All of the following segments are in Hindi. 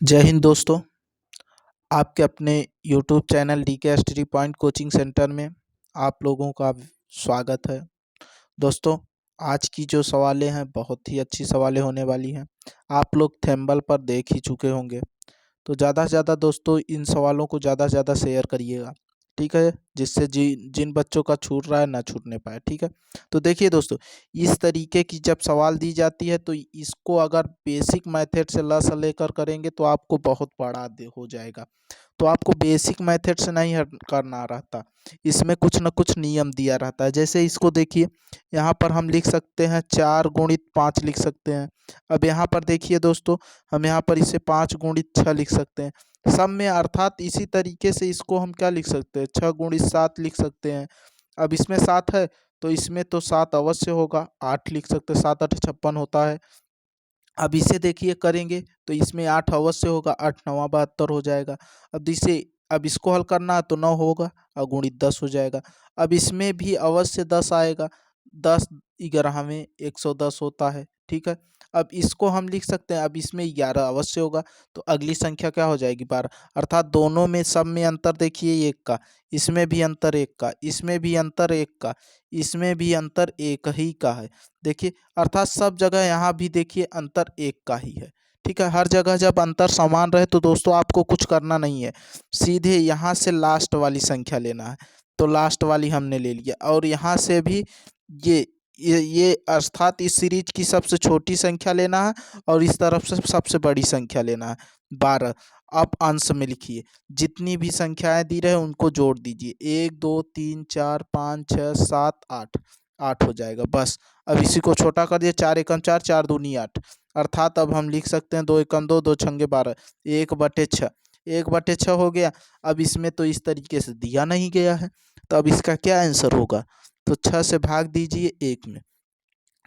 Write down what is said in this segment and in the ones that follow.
जय हिंद दोस्तों। आपके अपने YouTube channel DK study point coaching centre में आप लोगों का स्वागत है। दोस्तों, आज की जो सवालें हैं बहुत ही अच्छी सवालें होने वाली हैं। आप लोग थंबनेल पर देख ही चुके होंगे, तो ज़्यादा से ज़्यादा दोस्तों इन सवालों को ज़्यादा से ज़्यादा शेयर करिएगा, ठीक है, जिससे जिन बच्चों का छूट रहा है ना छूटने पाए, ठीक है। तो देखिए दोस्तों, इस तरीके की जब सवाल दी जाती है तो इसको अगर बेसिक मेथड से ल से लेकर करेंगे तो आपको बहुत बड़ा हो जाएगा। तो आपको बेसिक मेथड से नहीं करना रहता, इसमें कुछ न कुछ नियम दिया रहता है। जैसे इसको देखिए, यहाँ पर हम लिख सकते हैं 4 गुणित 5 लिख सकते हैं। अब यहाँ पर देखिए दोस्तों, हम यहाँ पर इसे 5 गुणित 6 लिख सकते हैं सब में, अर्थात इसी तरीके से इसको हम क्या लिख सकते हैं 6 गुणित 7 लिख सकते हैं। अब इसमें 7 है तो इसमें तो 7 अवश्य होगा, 8 लिख सकते हैं, 7 8 56 होता है। अब इसे देखिए करेंगे तो इसमें 8 अवश्य होगा, 8 9 72 हो जाएगा। अब इसको हल करना है तो 9 होगा और गुणित 10 हो जाएगा। अब इसमें भी अवश्य 10 आएगा, 10 11 में 110 होता है, ठीक है। अब इसको हम लिख सकते हैं, अब इसमें 11 अवश्य होगा, तो अगली संख्या क्या हो जाएगी 12, अर्थात दोनों में सब में अंतर देखिए 1 का, इसमें भी अंतर 1 का, इसमें भी अंतर 1 का, इसमें भी अंतर 1 ही का है। देखिए, अर्थात सब जगह यहाँ भी देखिए अंतर 1 का ही है, ठीक है। हर जगह जब अंतर समान रहे तो दोस्तों आपको कुछ करना नहीं है, सीधे यहाँ से लास्ट वाली संख्या लेना है। तो लास्ट वाली हमने ले लिया, और यहाँ से भी ये ये अर्थात इस सीरीज की सबसे छोटी संख्या लेना है और इस तरफ से सबसे बड़ी संख्या लेना है 12। अब अंश में लिखिए, जितनी भी संख्याएं दी रहे उनको जोड़ दीजिए, 1 2 3 4 5 6 7 8, 8 हो जाएगा बस। अब इसी को छोटा कर दिए, 4 एकम 4, 4 दूनी 8, अर्थात अब हम लिख सकते हैं 2 एकम 2, 2 छंगे 12, 1/6, 1/6 हो गया। अब इसमें तो इस तरीके से दिया नहीं गया है, तो अब इसका क्या आंसर होगा, तो 6 से भाग दीजिए 1 में।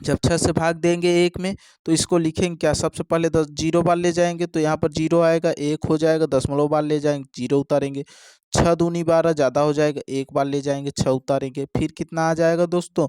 जब 6 से भाग देंगे 1 में तो इसको लिखेंगे क्या, सबसे पहले 10 जीरो बार ले जाएंगे तो यहाँ पर जीरो आएगा, 1 हो जाएगा, दशमलव बार ले जाएंगे, जीरो उतारेंगे, 6 दूनी 12 ज़्यादा हो जाएगा, 1 बार ले जाएंगे, 6 उतारेंगे, फिर कितना आ जाएगा दोस्तों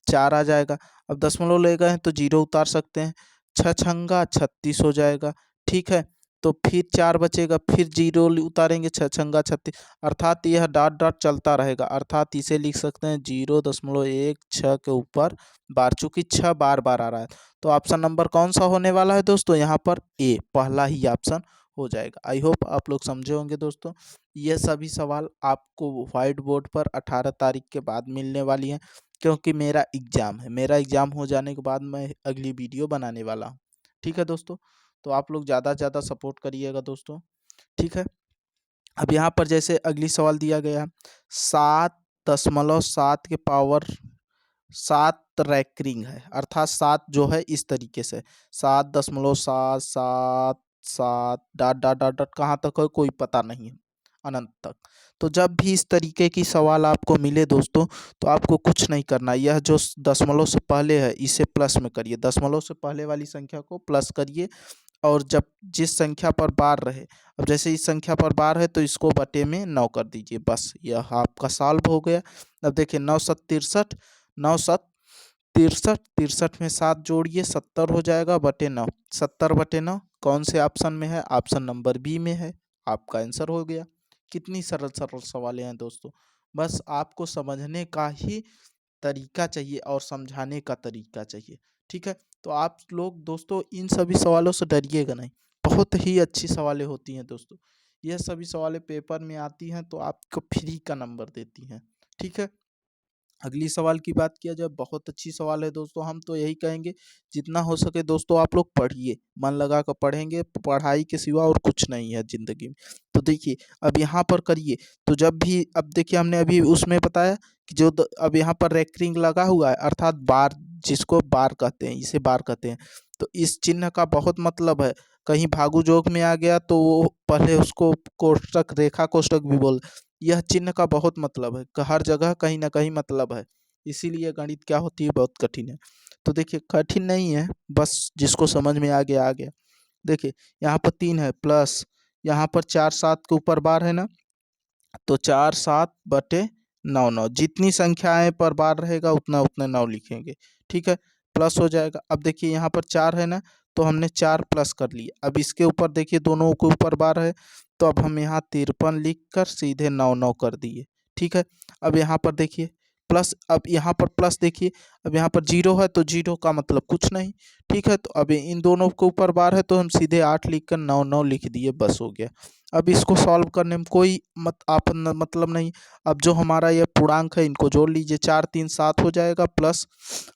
4 आ जाएगा। अब दशमलव ले गए हैं तो जीरो उतार सकते हैं, 6 छंगा 36 हो जाएगा, ठीक है। तो फिर 4 बचेगा, फिर जीरो उतारेंगे, 6 छंगा 36, अर्थात यह डॉट डॉट चलता रहेगा, अर्थात इसे लिख सकते हैं 0.16 के ऊपर बार, चूंकि 6 बार बार आ रहा है तो ऑप्शन नंबर कौन सा होने वाला है दोस्तों, यहाँ पर ए पहला ही ऑप्शन हो जाएगा। आई होप आप लोग समझे होंगे दोस्तों। ये सभी सवाल आपको व्हाइट बोर्ड पर 18 तारीख के बाद मिलने वाली हैं, क्योंकि मेरा एग्ज़ाम है, मेरा एग्ज़ाम हो जाने के बाद मैं अगली वीडियो बनाने वाला हूँ, ठीक है दोस्तों। तो आप लोग ज़्यादा से ज़्यादा सपोर्ट करिएगा दोस्तों, ठीक है। अब यहाँ पर जैसे अगली सवाल दिया गया है, 7.7 के पावर 7 रैंकिंग है, अर्थात 7 जो है इस तरीके से 7.777 डॉट डॉट डॉट डॉट कहाँ तक है कोई पता नहीं है, अनंत तक। तो जब भी इस तरीके की सवाल आपको मिले दोस्तों, तो आपको कुछ नहीं करना, यह जो दशमलव से पहले है इसे प्लस में करिए, दशमलव से पहले वाली संख्या को प्लस करिए, और जब जिस संख्या पर बार रहे, अब जैसे इस संख्या पर बार है तो इसको बटे में 9 कर दीजिए, बस यह आपका सॉल्व हो गया। अब देखिए 9 7 63, 9 7 63, 63 में 7 जोड़िए 70 हो जाएगा बटे 9, 70/9 कौन से ऑप्शन में है, ऑप्शन नंबर बी में है, आपका आंसर हो गया। कितनी सरल सरल सवालें हैं दोस्तों, बस आपको समझने का ही तरीका चाहिए और समझाने का तरीका चाहिए, ठीक है। तो आप लोग दोस्तों इन सभी सवालों से डरिएगा नहीं, बहुत ही अच्छी सवालें होती हैं दोस्तों। यह सभी सवालें पेपर में आती हैं तो आपको फ्री का नंबर देती हैं, ठीक है। अगली सवाल की बात किया जाए, बहुत अच्छी सवाल है दोस्तों, हम तो यही कहेंगे जितना हो सके दोस्तों आप लोग पढ़िए, मन लगा कर पढ़ेंगे, पढ़ाई के सिवा और कुछ नहीं है ज़िंदगी में। तो देखिए अब यहाँ पर करिए, तो जब भी अब देखिए हमने अभी उसमें बताया कि अब यहाँ पर रेकरिंग लगा हुआ है, अर्थात बार, जिसको बार कहते हैं, इसे बार कहते हैं। तो इस चिन्ह का बहुत मतलब है, कहीं भागू जोग में आ गया तो वो पहले उसको कोष्टक, रेखा कोष्टक भी बोल, यह चिन्ह का बहुत मतलब है, हर जगह कहीं ना कहीं मतलब है, इसीलिए गणित क्या होती है बहुत कठिन है। तो देखिए कठिन नहीं है, बस जिसको समझ में आ गया आ गया। देखिए यहाँ पर 3 है प्लस, यहाँ पर 4 7 के ऊपर बार है ना, तो 4 7/9 जितनी संख्याएं पर बार रहेगा उतना उतने 9 लिखेंगे, ठीक है, प्लस हो जाएगा। अब देखिए यहाँ पर 4 है ना, तो हमने 4 प्लस कर लिया। अब इसके ऊपर देखिए दोनों के ऊपर 12 है, तो अब हम यहाँ 53 लिख कर सीधे 9 कर दिए। ठीक है, अब यहाँ पर देखिए प्लस, अब यहाँ पर प्लस देखिए, अब यहाँ पर 0 है तो 0 का मतलब कुछ नहीं। ठीक है, तो अब इन दोनों के ऊपर 12 है तो हम सीधे 8 लिख कर 9 लिख दिए, बस हो गया। अब इसको सॉल्व करने में कोई मतलब नहीं। अब जो हमारा ये पूर्णांक है इनको जोड़ लीजिए, 4 3 7 हो जाएगा, प्लस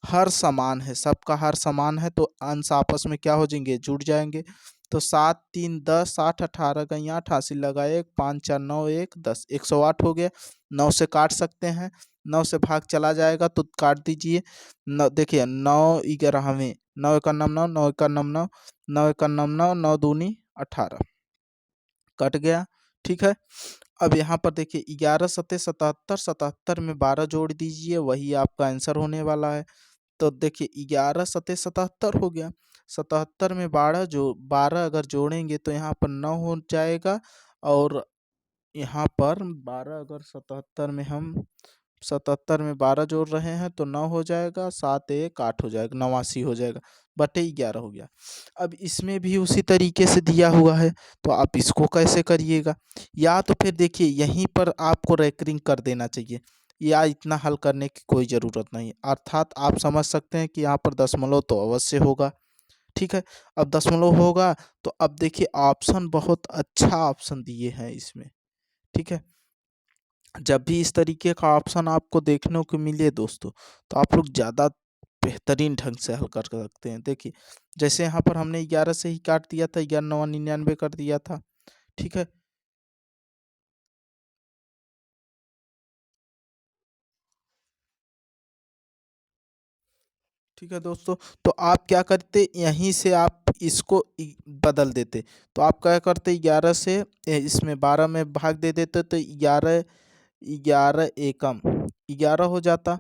हर समान है, सबका हर समान है तो अंश आपस में क्या हो जाएंगे, जुड़ जाएंगे। तो 7 3 10 8 18 का यहाँ 88 लगाए, 5 4 9 1 10, 108 हो गया। 9 से काट सकते हैं, 9 से भाग चला जाएगा तो काट दीजिए। देखिए 9 11वें, 9 1 9 9, 9 1 9 9, 9 1 9 9, 9 दूनी 18, कट गया। ठीक है, अब यहाँ पर देखिए 11 सत्ते 77, 77 में 12 जोड़ दीजिए, वही आपका आंसर होने वाला है। तो देखिए 11 सत्ते 77 हो गया, 77 में 12 अगर जोड़ेंगे तो यहाँ पर 9 हो जाएगा, और यहाँ पर 12 अगर 77 में 12 जोड़ रहे हैं तो 9 हो जाएगा, 7 1 8 हो जाएगा, 89 हो जाएगा, बटे 11 हो गया। अब इसमें भी उसी तरीके से दिया हुआ है, तो आप इसको कैसे करिएगा, या तो फिर देखिए यहीं पर आपको रेकरिंग कर देना चाहिए, या इतना हल करने की कोई ज़रूरत नहीं, अर्थात आप समझ सकते हैं कि यहाँ पर दशमलव तो अवश्य होगा। ठीक है, अब दशमलव होगा तो अब देखिए ऑप्शन बहुत अच्छा ऑप्शन दिए हैं इसमें। ठीक है, जब भी इस तरीके का ऑप्शन आपको देखने को मिले दोस्तों, तो आप लोग ज़्यादा बेहतरीन ढंग से हल कर सकते हैं। देखिए जैसे यहाँ पर हमने 11 से ही काट दिया था, 11 9 99 कर दिया था। ठीक है, ठीक है दोस्तों, तो आप क्या करते, यहीं से आप इसको बदल देते, तो आप क्या करते 11 से इसमें 12 में भाग दे देते तो 11 11 एकम 11 हो जाता।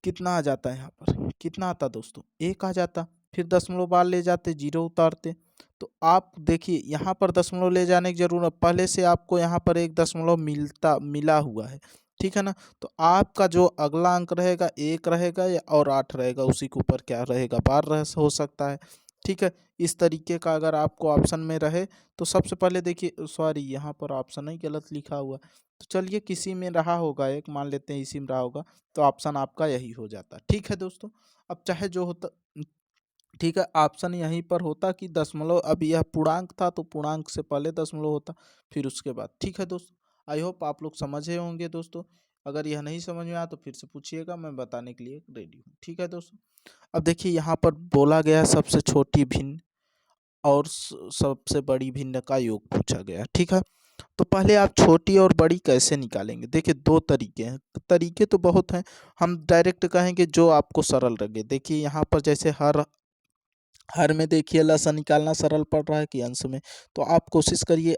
कितना आ जाता है यहाँ पर, कितना आता दोस्तों, 1 आ जाता। फिर दशमलव बार ले जाते, 0 उतारते। तो आप देखिए यहाँ पर दशमलव ले जाने की जरूरत, पहले से आपको यहाँ पर एक दशमलव मिला हुआ है। ठीक है ना, तो आपका जो अगला अंक रहेगा 1 रहेगा या और 8 रहेगा, उसी के ऊपर क्या रहेगा, बार हो सकता है। ठीक है, इस तरीके का अगर आपको ऑप्शन में रहे तो सबसे पहले देखिए, सॉरी यहाँ पर ऑप्शन ही गलत लिखा हुआ, तो चलिए किसी में रहा होगा, एक मान लेते हैं इसी में रहा होगा, तो ऑप्शन आपका यही हो जाता। ठीक है दोस्तों, अब चाहे जो होता, ठीक है, ऑप्शन यहीं पर होता कि दशमलव, अब यह पूर्णांक था तो पूर्णांक से पहले दशमलव होता, फिर उसके बाद। ठीक है दोस्तों, आई होप आप लोग समझे होंगे दोस्तों। अगर यह नहीं समझ में आया तो फिर से पूछिएगा, मैं बताने के लिए रेडी हूँ। ठीक है दोस्तों, अब देखिए यहाँ पर बोला गया सबसे छोटी भिन्न और सबसे बड़ी भिन्न का योग पूछा गया। ठीक है, तो पहले आप छोटी और बड़ी कैसे निकालेंगे, देखिए दो तरीके हैं, तरीके तो बहुत हैं, हम डायरेक्ट कहेंगे जो आपको सरल लगे। देखिए यहाँ पर जैसे हर हर में देखिए लसा निकालना सरल पड़ रहा है कि अंश में, तो आप कोशिश करिए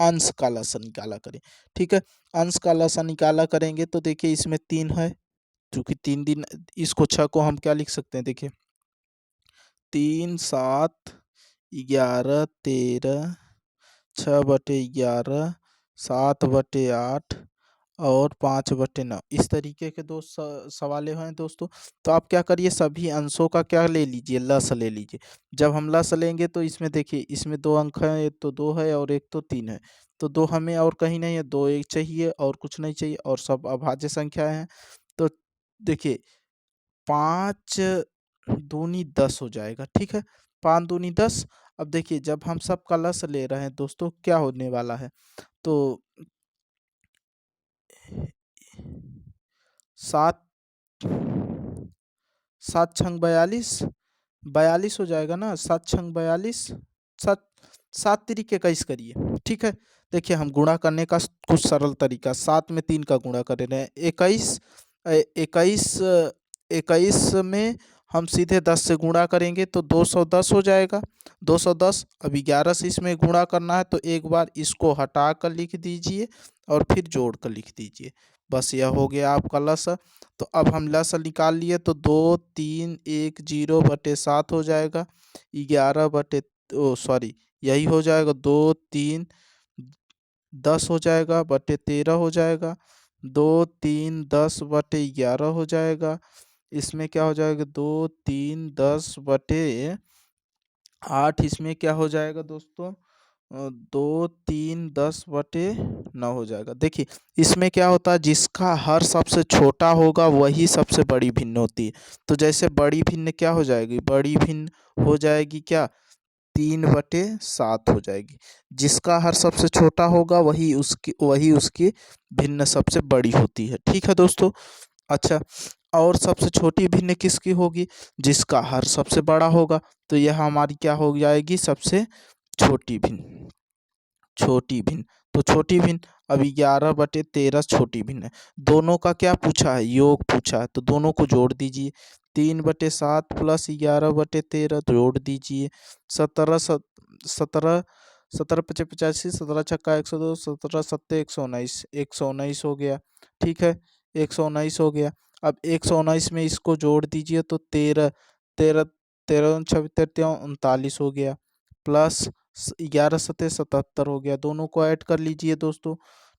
अंश का लसा निकाला करें। ठीक है, अंश का लसा निकाला करेंगे तो देखिए इसमें 3 है, क्योंकि 3 दिन, इसको 6 को हम क्या लिख सकते हैं, देखिए 3 7 11 13, 6/11, 7/8 और 5/9, इस तरीके के दो सवाले हैं दोस्तों। तो आप क्या करिए, सभी अंशों का क्या ले लीजिए, लस ले लीजिए। जब हम लस लेंगे तो इसमें देखिए, इसमें 2 अंक हैं, एक तो 2 है और एक तो 3 है, तो 2 हमें और कहीं नहीं है, 2 एक चाहिए और कुछ नहीं चाहिए, और सब अभाज्य संख्याएं हैं। तो देखिए 5 दूनी 10 हो जाएगा। ठीक है, 5 दूनी 10। अब देखिए जब हम सब का लस ले रहे हैं दोस्तों, क्या होने वाला है, तो 7 7 छंग 42, 42 हो जाएगा ना, 7 छंग 42, 7 7 तरीके का इस करिए। ठीक है, देखिए हम गुणा करने का कुछ सरल तरीका, 7 में 3 का गुणा कर रहे हैं, 21, 21, 21 में हम सीधे 10 से गुणा करेंगे तो 210 हो जाएगा, 210। अब 11 से इसमें गुणा करना है तो एक बार इसको हटा कर लिख दीजिए और फिर जोड़ कर लिख दीजिए, बस यह हो गया आपका लसा। तो अब हम लसा निकाल लिए तो 2 3 1 0/7 हो जाएगा, 11 बटे, ओ सॉरी, यही हो जाएगा, 2 3 10 हो जाएगा बटे 13 हो जाएगा, 2 3 10/11 हो जाएगा। इसमें क्या हो जाएगा, 2 3 10 बटे 8 इसमें क्या हो जाएगा दोस्तों, 2 3 10/9 हो जाएगा। देखिए इसमें क्या होता है, जिसका हर सबसे छोटा होगा वही सबसे बड़ी भिन्न होती है। तो जैसे बड़ी भिन्न क्या हो जाएगी, बड़ी भिन्न हो जाएगी क्या, 3/7 हो जाएगी। जिसका हर सबसे छोटा होगा वही उसकी भिन्न सबसे बड़ी होती है। ठीक है दोस्तों। अच्छा, और सबसे छोटी भिन्न किसकी होगी, जिसका हर सबसे बड़ा होगा। तो यह हमारी क्या हो जाएगी, सबसे छोटी भिन्न। छोटी भिन्न, तो छोटी भिन्न अब 11/13 छोटी भिन्न है। दोनों का क्या पूछा है, योग पूछा है, तो दोनों को जोड़ दीजिए। 3/7 प्लस 11/13 जोड़ दीजिए। 17 17 17×5 = 85, 17×6 = 102, 17×7 = 119, 119 हो गया। ठीक है, 119 हो गया। अब 119 में इसको जोड़ दीजिए तो 13 13 13 36 39 हो गया, प्लस 11×7 = 77 हो गया। दोनों को ऐड कर लीजिए दोस्तों।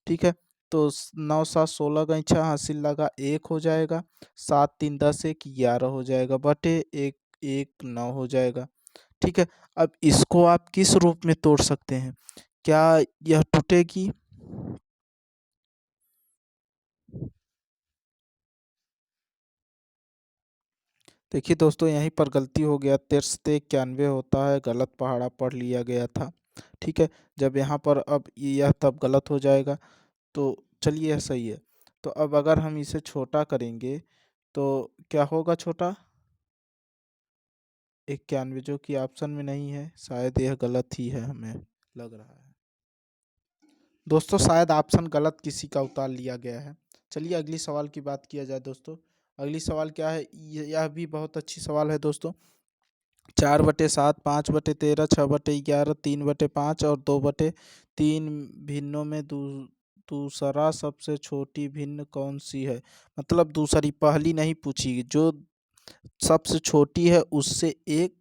ठीक है, तो 9×7 = 16, गैंचा हासिल लगा 1 हो जाएगा। 7×3 = 10, 1 11 हो जाएगा, बटे 1 1 9 हो जाएगा। ठीक है, अब इसको आप किस रूप में तोड़ सकते हैं, क्या यह टूटेगी। देखिए दोस्तों, यहीं पर गलती हो गया, 93 होता है, गलत पहाड़ा पढ़ लिया गया था। ठीक है, जब यहाँ पर अब यह तब गलत हो जाएगा, तो चलिए यह सही है। तो अब अगर हम इसे छोटा करेंगे तो क्या होगा छोटा, 91, जो कि ऑप्शन में नहीं है। शायद यह गलत ही है, हमें लग रहा है दोस्तों, शायद ऑप्शन गलत किसी का उतार लिया गया है। चलिए अगली सवाल की बात किया जाए दोस्तों। अगली सवाल क्या है, यह भी बहुत अच्छी सवाल है दोस्तों। 4/7, 5/13, 6/11, 3/5 और 2/3 भिन्नों में दूसरा सबसे छोटी भिन्न कौन सी है। मतलब दूसरी, पहली नहीं पूछी, जो सबसे छोटी है उससे एक,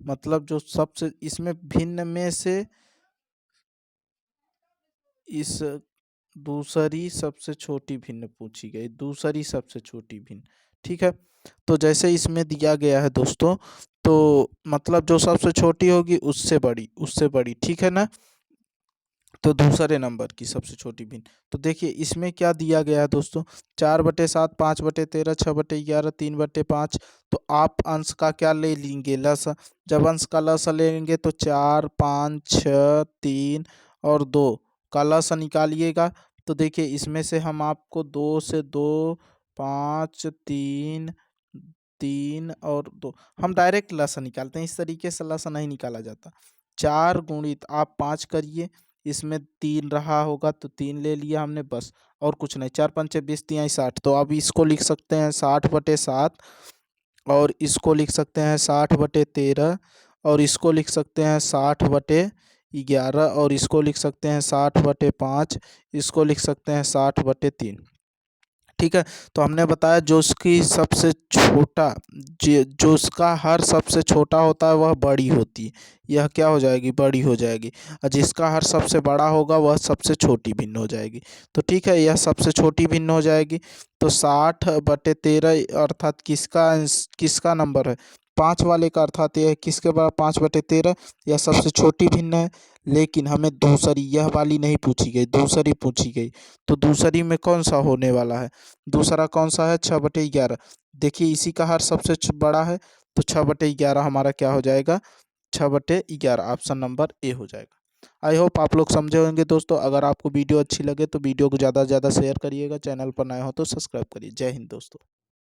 मतलब जो सबसे इसमें भिन्न में से इस दूसरी सबसे छोटी भिन्न पूछी गई, दूसरी सबसे छोटी भिन्न। ठीक है, तो जैसे इसमें दिया गया है दोस्तों, तो मतलब जो सबसे छोटी होगी उससे बड़ी, उससे बड़ी। ठीक है ना, तो दूसरे नंबर की सबसे छोटी भिन्न। तो देखिए इसमें क्या दिया गया है दोस्तों, 4/7, 5/13, 6/11, 3/5। तो आप अंश का क्या ले लेंगे, लस। जब अंश का लस लेंगे तो 4 5 6 3 और 2 का लस निकालिएगा। तो देखिए इसमें से हम आपको 2 से 2 5 3 3 और 2, हम डायरेक्ट लस निकालते हैं, इस तरीके से लस नहीं निकाला जाता। 4 गुणित आप 5 करिए, इसमें 3 रहा होगा तो 3 ले लिया हमने बस, और कुछ नहीं। 4 5 20, 3 60। तो अब इसको लिख सकते हैं 60/7, और इसको लिख सकते हैं 60/13, और इसको लिख सकते हैं 60/11, और इसको लिख सकते हैं 60/5, इसको लिख सकते हैं 60/3। ठीक है, तो हमने बताया जो उसकी सबसे छोटा, जो उसका हर सबसे छोटा होता है वह बड़ी होती है। यह क्या हो जाएगी, बड़ी हो जाएगी। और जिसका हर सबसे बड़ा होगा वह सबसे छोटी भिन्न हो जाएगी। तो ठीक है, यह सबसे छोटी भिन्न हो जाएगी। तो 60/13 अर्थात किसका नंबर है, 5 वाले का, अर्थात यह किसके बराबर, 5/13, यह सबसे छोटी भिन्न है। लेकिन हमें दूसरी, यह वाली नहीं पूछी गई, दूसरी पूछी गई। तो दूसरी में कौन सा होने वाला है, दूसरा कौन सा है, 6/11। देखिए इसी का हर सबसे बड़ा है, तो 6/11 हमारा क्या हो जाएगा, 6/11, ऑप्शन नंबर ए हो जाएगा। आई होप आप लोग समझे होंगे दोस्तों। अगर आपको वीडियो अच्छी लगे तो वीडियो को ज़्यादा से ज़्यादा शेयर करिएगा, चैनल पर नए हो तो सब्सक्राइब करिए। जय हिंद दोस्तों।